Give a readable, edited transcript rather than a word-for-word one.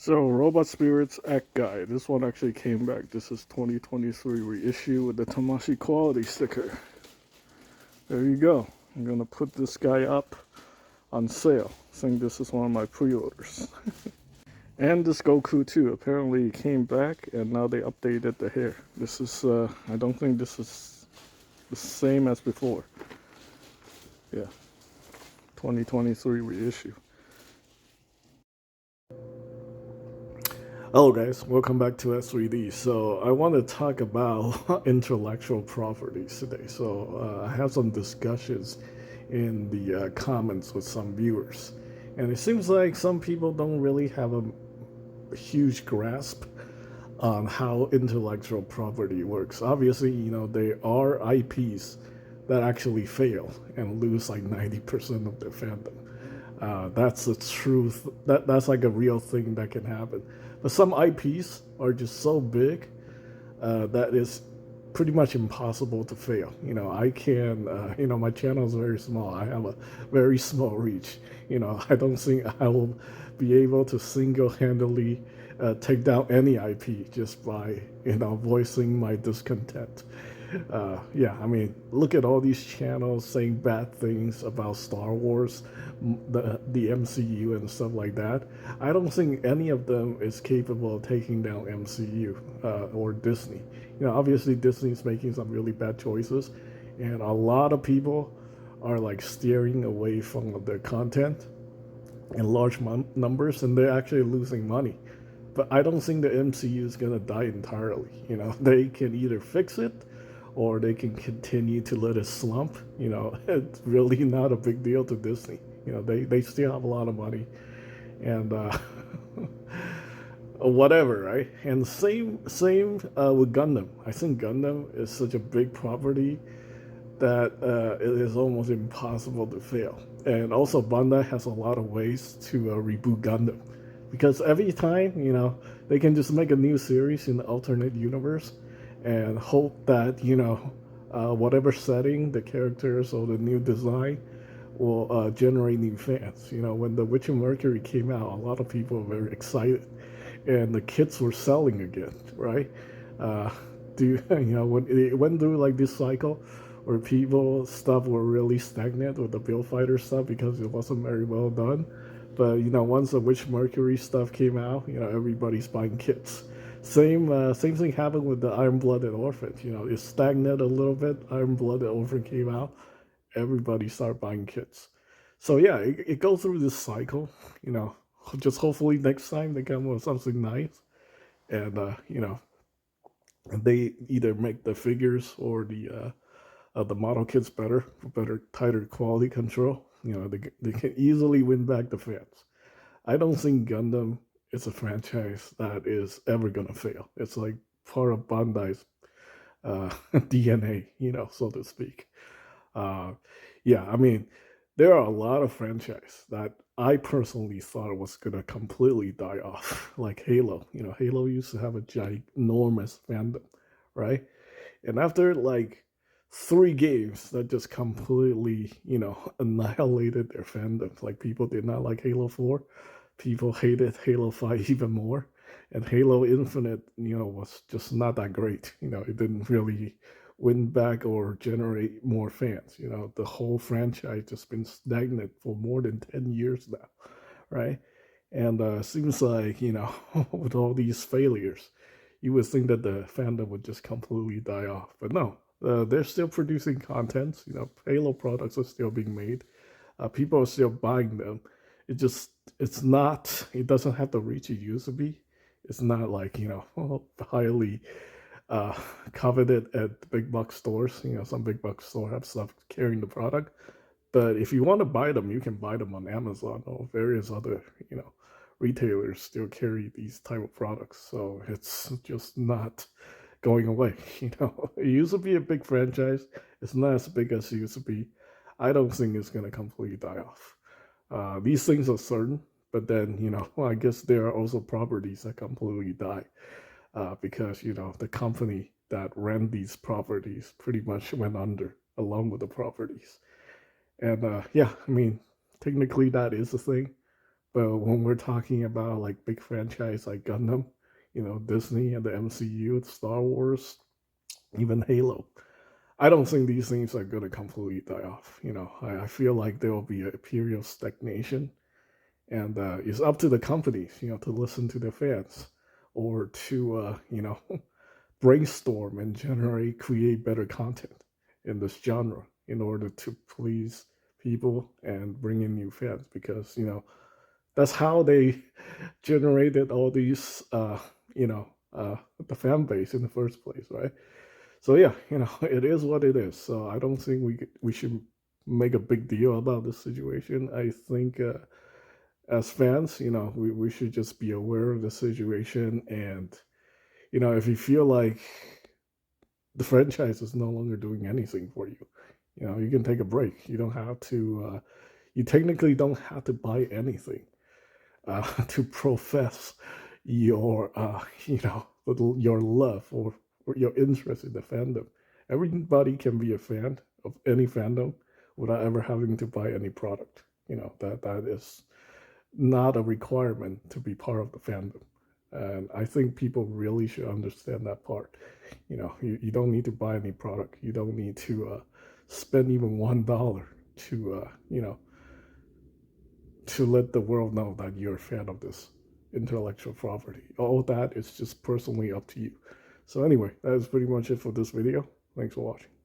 So, Robot Spirits Act Guide. This one actually came back. This is 2023 reissue with the Tamashi quality sticker. There you go. I'm gonna put this guy up on sale. I think this is one of my pre-orders. And this Goku too. Apparently he came back and now they updated the hair. This is, I don't think this is the same as before. Yeah, 2023 reissue. Hello guys, welcome back to S3D. So I want to talk about intellectual properties today. So I have some discussions in the comments with some viewers. And it seems like some people don't really have a huge grasp on how intellectual property works. Obviously, there are IPs that actually fail and lose like 90% of their fandom. That's the truth. That's like a real thing that can happen. But some IPs are just so big that is pretty much impossible to fail. I can. My channel is very small. I have a very small reach. I don't think I will be able to single-handedly take down any IP just by voicing my discontent. I mean, look at all these channels saying bad things about Star Wars, the MCU and stuff like that. I don't think any of them is capable of taking down MCU or Disney. Obviously Disney's making some really bad choices, and a lot of people are like steering away from their content in large numbers, and they're actually losing money. But I don't think the MCU is gonna die entirely. They can either fix it or they can continue to let it slump. It's really not a big deal to Disney. They still have a lot of money, and whatever, right? And same with Gundam. I think Gundam is such a big property that it is almost impossible to fail. And also, Bandai has a lot of ways to reboot Gundam, because every time they can just make a new series in the alternate universe and hope that whatever setting the characters or the new design will generate new fans. When The Witch and Mercury came out, a lot of people were very excited, and the kits were selling again, right? Uh, when it went through like this cycle where people stuff were really stagnant with the Build Fighter stuff because it wasn't very well done. But once the Witch Mercury stuff came out, everybody's buying kits. Same thing happened with the Iron Blooded Orphan. It stagnated a little bit. Iron Blooded Orphan came out, everybody started buying kits. So yeah, it goes through this cycle. Just hopefully next time they come with something nice, and they either make the figures or the model kits better, for better, tighter quality control. They can easily win back the fans. I don't think Gundam is a franchise that is ever gonna fail. It's like part of Bandai's DNA, so to speak. Uh, I mean, there are a lot of franchises that I personally thought was gonna completely die off, like Halo. Halo used to have a ginormous fandom, right? And after like 3 games that just completely, annihilated their fandom. Like people did not like Halo 4. People hated Halo 5 even more. And Halo Infinite, was just not that great. It didn't really win back or generate more fans. The whole franchise just been stagnant for more than 10 years now, right? And seems like, with all these failures, you would think that the fandom would just completely die off. But no, they're still producing content. Halo products are still being made. People are still buying them. It's not. It doesn't have the reach it used to be. It's not like highly uh, coveted at the big box stores. Some big box store have stuff carrying the product. But if you want to buy them, you can buy them on Amazon or various other retailers still carry these type of products. So it's just not going away. It used to be a big franchise. It's not as big as it used to be. I don't think it's going to completely die off. These things are certain, but then I guess there are also properties that completely die because the company that ran these properties pretty much went under along with the properties. And I mean, technically that is the thing, But when we're talking about like big franchise like Gundam, Disney and the MCU, Star Wars, even Halo, I don't think these things are going to completely die off. I feel like there will be a period of stagnation, and it's up to the companies, to listen to their fans or to, brainstorm and create better content in this genre in order to please people and bring in new fans because, that's how they generated all these, you know, the fan base in the first place, right? So yeah, it is what it is. So I don't think we should make a big deal about this situation. I think as fans, we should just be aware of the situation, and if you feel like the franchise is no longer doing anything for you, you can take a break. You don't have to. You technically don't have to buy anything to profess your your love or your interest in the fandom. Everybody can be a fan of any fandom without ever having to buy any product. That is not a requirement to be part of the fandom. And I think people really should understand that part. You don't need to buy any product. You don't need to spend even $1 to to let the world know that you're a fan of this intellectual property. All that is just personally up to you. So anyway, that is pretty much it for this video. Thanks for watching.